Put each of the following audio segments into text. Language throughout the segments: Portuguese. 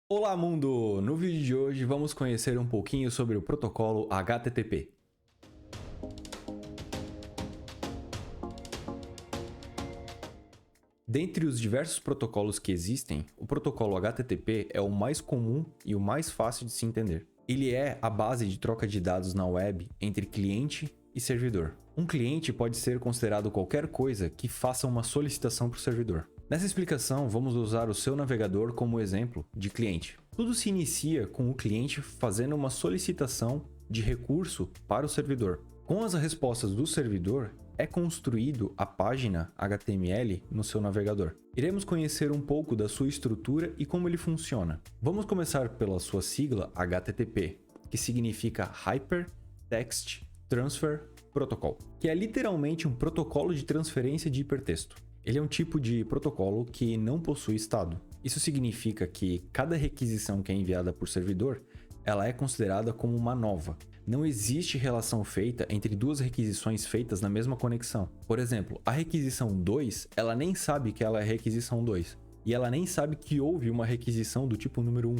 Olá, mundo! No vídeo de hoje vamos conhecer um pouquinho sobre o protocolo HTTP. Dentre os diversos protocolos que existem, o protocolo HTTP é o mais comum e o mais fácil de se entender. Ele é a base de troca de dados na web entre cliente e servidor. Um cliente pode ser considerado qualquer coisa que faça uma solicitação para o servidor. Nessa explicação, vamos usar o seu navegador como exemplo de cliente. Tudo se inicia com o cliente fazendo uma solicitação de recurso para o servidor. Com as respostas do servidor, é construído a página HTML no seu navegador. Iremos conhecer um pouco da sua estrutura e como ele funciona. Vamos começar pela sua sigla HTTP, que significa Hypertext Transfer Protocol, que é literalmente um protocolo de transferência de hipertexto. Ele é um tipo de protocolo que não possui estado. Isso significa que cada requisição que é enviada por servidor, ela é considerada como uma nova. Não existe relação feita entre duas requisições feitas na mesma conexão. Por exemplo, a requisição 2, ela nem sabe que ela é requisição 2. E ela nem sabe que houve uma requisição do tipo número 1.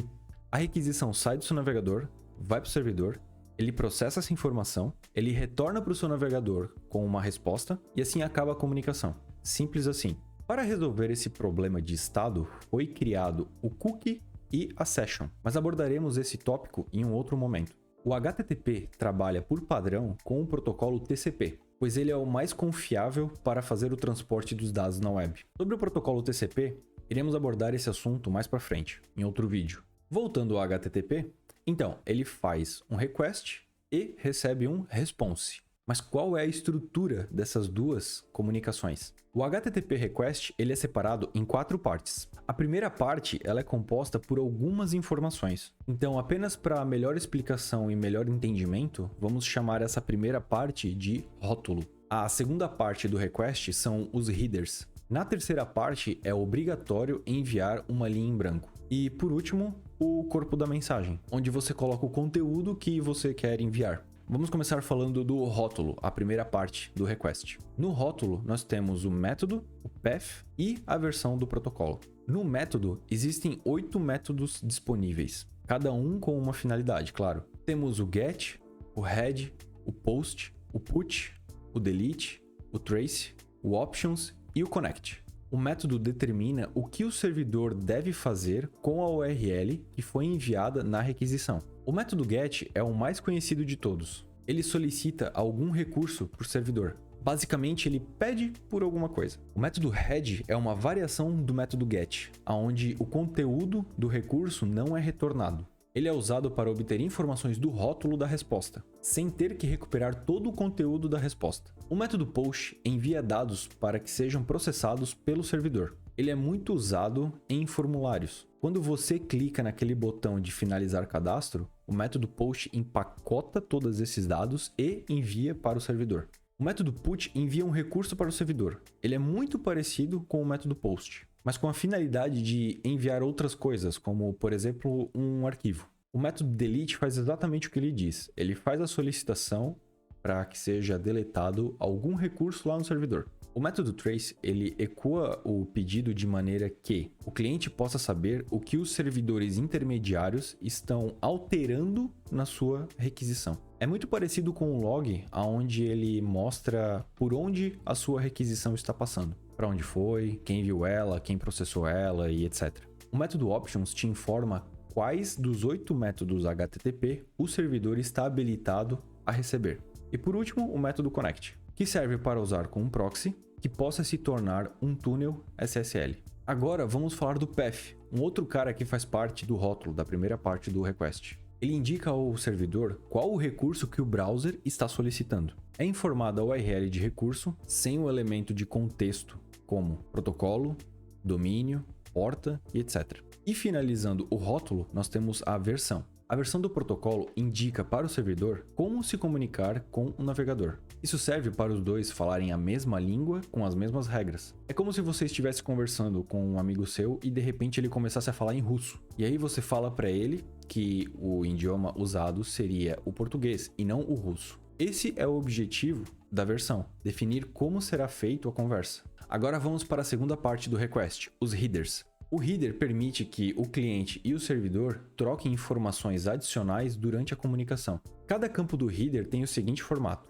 A requisição sai do seu navegador, vai para o servidor, ele processa essa informação, ele retorna para o seu navegador com uma resposta e assim acaba a comunicação. Simples assim. Para resolver esse problema de estado, foi criado o cookie e a session, mas abordaremos esse tópico em um outro momento. O HTTP trabalha por padrão com o protocolo TCP, pois ele é o mais confiável para fazer o transporte dos dados na web. Sobre o protocolo TCP, iremos abordar esse assunto mais para frente, em outro vídeo. Voltando ao HTTP, então, ele faz um request e recebe um response. Mas qual é a estrutura dessas duas comunicações? O HTTP request ele é separado em 4 partes. A primeira parte ela é composta por algumas informações. Então, apenas para melhor explicação e melhor entendimento, vamos chamar essa primeira parte de rótulo. A segunda parte do request são os headers. Na terceira parte é obrigatório enviar uma linha em branco. E por último, o corpo da mensagem, onde você coloca o conteúdo que você quer enviar. Vamos começar falando do rótulo, a primeira parte do request. No rótulo, nós temos o método, o path e a versão do protocolo. No método, existem 8 métodos disponíveis, cada um com uma finalidade, claro. Temos o get, o head, o post, o put, o delete, o trace, o options e o connect. O método determina o que o servidor deve fazer com a URL que foi enviada na requisição. O método GET é o mais conhecido de todos. Ele solicita algum recurso para o servidor. Basicamente, ele pede por alguma coisa. O método head é uma variação do método GET, onde o conteúdo do recurso não é retornado. Ele é usado para obter informações do rótulo da resposta, sem ter que recuperar todo o conteúdo da resposta. O método POST envia dados para que sejam processados pelo servidor. Ele é muito usado em formulários. Quando você clica naquele botão de finalizar cadastro, o método POST empacota todos esses dados e envia para o servidor. O método PUT envia um recurso para o servidor. Ele é muito parecido com o método POST, mas com a finalidade de enviar outras coisas, como, por exemplo, um arquivo. O método delete faz exatamente o que ele diz. Ele faz a solicitação para que seja deletado algum recurso lá no servidor. O método trace, ele ecoa o pedido de maneira que o cliente possa saber o que os servidores intermediários estão alterando na sua requisição. É muito parecido com o log, onde ele mostra por onde a sua requisição está passando. Para onde foi, quem viu ela, quem processou ela e etc. O método options te informa quais dos 8 métodos HTTP o servidor está habilitado a receber. E por último, o método connect, que serve para usar com um proxy que possa se tornar um túnel SSL. Agora vamos falar do path, um outro cara que faz parte do rótulo da primeira parte do request. Ele indica ao servidor qual o recurso que o browser está solicitando. É informada a URL de recurso sem o elemento de contexto, como protocolo, domínio, porta e etc. E finalizando o rótulo, nós temos a versão. A versão do protocolo indica para o servidor como se comunicar com o navegador. Isso serve para os dois falarem a mesma língua com as mesmas regras. É como se você estivesse conversando com um amigo seu e de repente ele começasse a falar em russo. E aí você fala para ele que o idioma usado seria o português e não o russo. Esse é o objetivo da versão, definir como será feito a conversa. Agora vamos para a segunda parte do request, os headers. O header permite que o cliente e o servidor troquem informações adicionais durante a comunicação. Cada campo do header tem o seguinte formato: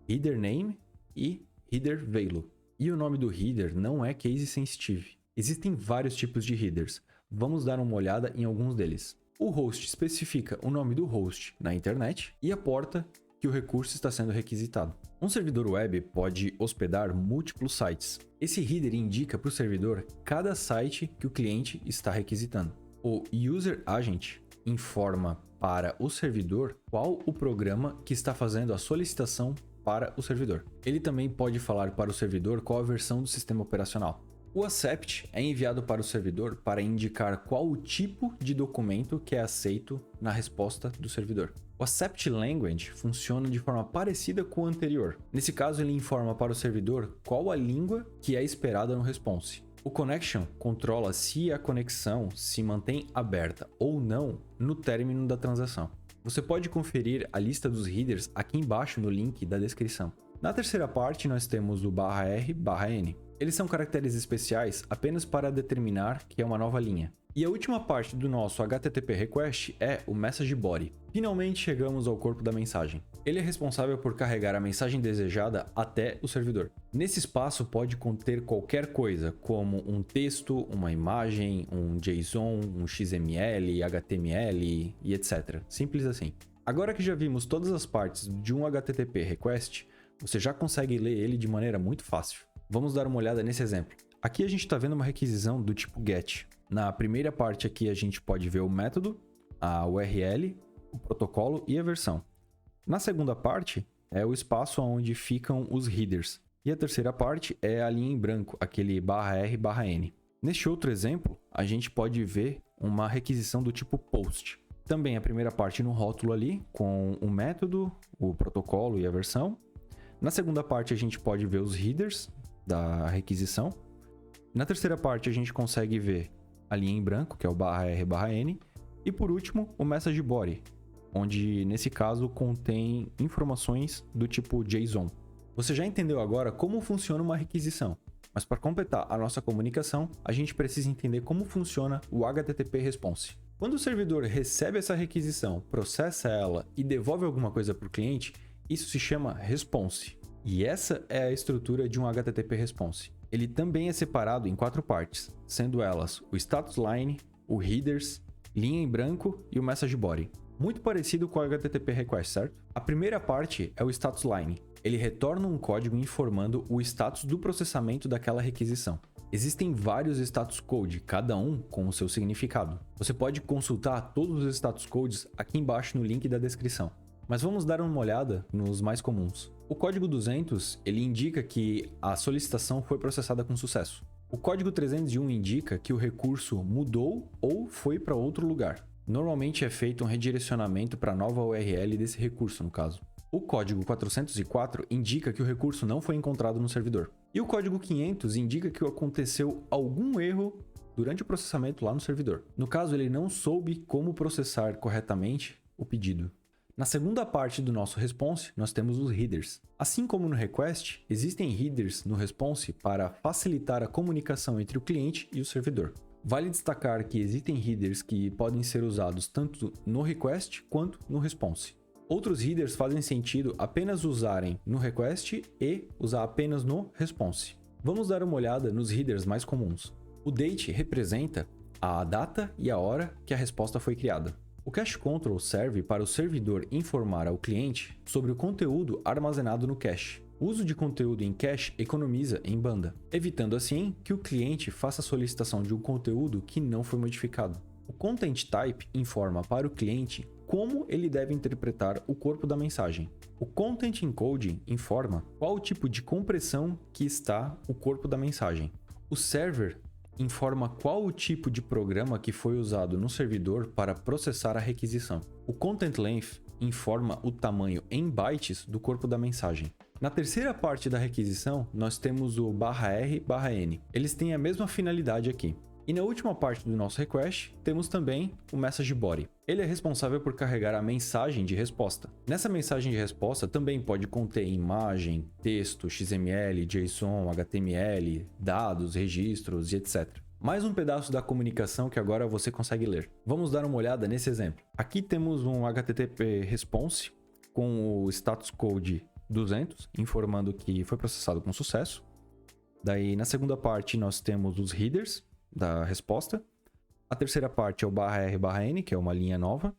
header name e header value. E o nome do header não é case sensitive. Existem vários tipos de headers. Vamos dar uma olhada em alguns deles. O host especifica o nome do host na internet e a porta que o recurso está sendo requisitado. Um servidor web pode hospedar múltiplos sites. Esse header indica para o servidor cada site que o cliente está requisitando. O user agent informa para o servidor qual o programa que está fazendo a solicitação para o servidor. Ele também pode falar para o servidor qual a versão do sistema operacional. O accept é enviado para o servidor para indicar qual o tipo de documento que é aceito na resposta do servidor. O accept language funciona de forma parecida com o anterior. Nesse caso, ele informa para o servidor qual a língua que é esperada no response. O connection controla se a conexão se mantém aberta ou não no término da transação. Você pode conferir a lista dos headers aqui embaixo no link da descrição. Na terceira parte, nós temos o /R/N. Eles são caracteres especiais apenas para determinar que é uma nova linha. E a última parte do nosso HTTP request é o message body. Finalmente chegamos ao corpo da mensagem. Ele é responsável por carregar a mensagem desejada até o servidor. Nesse espaço pode conter qualquer coisa, como um texto, uma imagem, um JSON, um XML, HTML e etc. Simples assim. Agora que já vimos todas as partes de um HTTP request, você já consegue ler ele de maneira muito fácil. Vamos dar uma olhada nesse exemplo. Aqui a gente está vendo uma requisição do tipo GET. Na primeira parte aqui a gente pode ver o método, a URL, o protocolo e a versão. Na segunda parte é o espaço onde ficam os headers. E a terceira parte é a linha em branco, aquele /R/N. Neste outro exemplo, a gente pode ver uma requisição do tipo POST. Também a primeira parte no rótulo ali, com o método, o protocolo e a versão. Na segunda parte a gente pode ver os headers da requisição. Na terceira parte a gente consegue ver a linha em branco, que é o /R/N. E por último, o message body, onde nesse caso contém informações do tipo JSON. Você já entendeu agora como funciona uma requisição, mas para completar a nossa comunicação, a gente precisa entender como funciona o HTTP response. Quando o servidor recebe essa requisição, processa ela e devolve alguma coisa para o cliente, isso se chama response. E essa é a estrutura de um HTTP response. Ele também é separado em 4 partes, sendo elas o status line, o headers, linha em branco e o message body. Muito parecido com o HTTP request, certo? A primeira parte é o status line. Ele retorna um código informando o status do processamento daquela requisição. Existem vários status code, cada um com o seu significado. Você pode consultar todos os status codes aqui embaixo no link da descrição. Mas vamos dar uma olhada nos mais comuns. O código 200, ele indica que a solicitação foi processada com sucesso. O código 301 indica que o recurso mudou ou foi para outro lugar. Normalmente é feito um redirecionamento para a nova URL desse recurso, no caso. O código 404 indica que o recurso não foi encontrado no servidor. E o código 500 indica que aconteceu algum erro durante o processamento lá no servidor. No caso, ele não soube como processar corretamente o pedido. Na segunda parte do nosso response, nós temos os headers. Assim como no request, existem headers no response para facilitar a comunicação entre o cliente e o servidor. Vale destacar que existem headers que podem ser usados tanto no request quanto no response. Outros headers fazem sentido apenas usarem no request e usar apenas no response. Vamos dar uma olhada nos headers mais comuns. O date representa a data e a hora que a resposta foi criada. O cache control serve para o servidor informar ao cliente sobre o conteúdo armazenado no cache. O uso de conteúdo em cache economiza em banda, evitando assim que o cliente faça a solicitação de um conteúdo que não foi modificado. O content type informa para o cliente como ele deve interpretar o corpo da mensagem. O content encoding informa qual o tipo de compressão que está o corpo da mensagem. O server informa qual o tipo de programa que foi usado no servidor para processar a requisição. O content length informa o tamanho em bytes do corpo da mensagem. Na terceira parte da requisição, nós temos o /R/N. Eles têm a mesma finalidade aqui. E na última parte do nosso request, temos também o message body. Ele é responsável por carregar a mensagem de resposta. Nessa mensagem de resposta também pode conter imagem, texto, XML, JSON, HTML, dados, registros e etc. Mais um pedaço da comunicação que agora você consegue ler. Vamos dar uma olhada nesse exemplo. Aqui temos um HTTP response com o status code 200, informando que foi processado com sucesso. Daí, na segunda parte, nós temos os headers da resposta. A terceira parte é o /r/n, que é uma linha nova.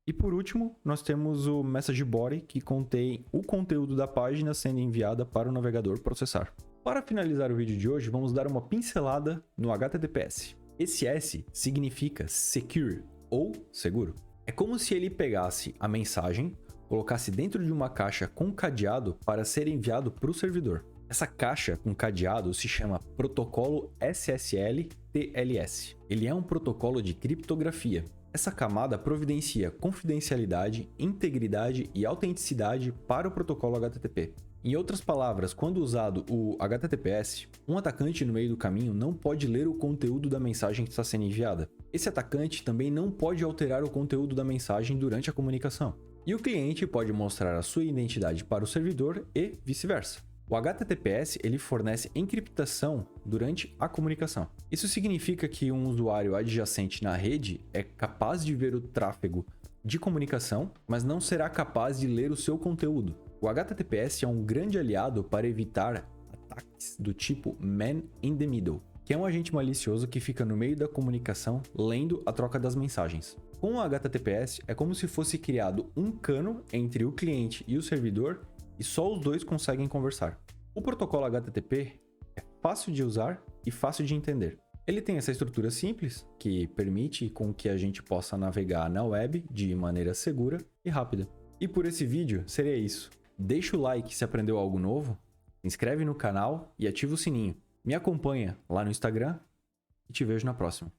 E por último, nós temos o message body, que contém o conteúdo da página sendo enviada para o navegador processar. Para finalizar o vídeo de hoje, vamos dar uma pincelada no HTTPS. Esse S significa secure ou seguro. É como se ele pegasse a mensagem, colocasse dentro de uma caixa com cadeado para ser enviado para o servidor. Essa caixa com cadeado se chama protocolo SSL-TLS. Ele é um protocolo de criptografia. Essa camada providencia confidencialidade, integridade e autenticidade para o protocolo HTTP. Em outras palavras, quando usado o HTTPS, um atacante no meio do caminho não pode ler o conteúdo da mensagem que está sendo enviada. Esse atacante também não pode alterar o conteúdo da mensagem durante a comunicação. E o cliente pode mostrar a sua identidade para o servidor e vice-versa. O HTTPS ele fornece encriptação durante a comunicação. Isso significa que um usuário adjacente na rede é capaz de ver o tráfego de comunicação, mas não será capaz de ler o seu conteúdo. O HTTPS é um grande aliado para evitar ataques do tipo man in the middle, que é um agente malicioso que fica no meio da comunicação lendo a troca das mensagens. Com o HTTPS é como se fosse criado um cano entre o cliente e o servidor e só os dois conseguem conversar. O protocolo HTTP é fácil de usar e fácil de entender. Ele tem essa estrutura simples, que permite com que a gente possa navegar na web de maneira segura e rápida. E por esse vídeo seria isso. Deixa o like se aprendeu algo novo, se inscreve no canal e ativa o sininho. Me acompanha lá no Instagram e te vejo na próxima.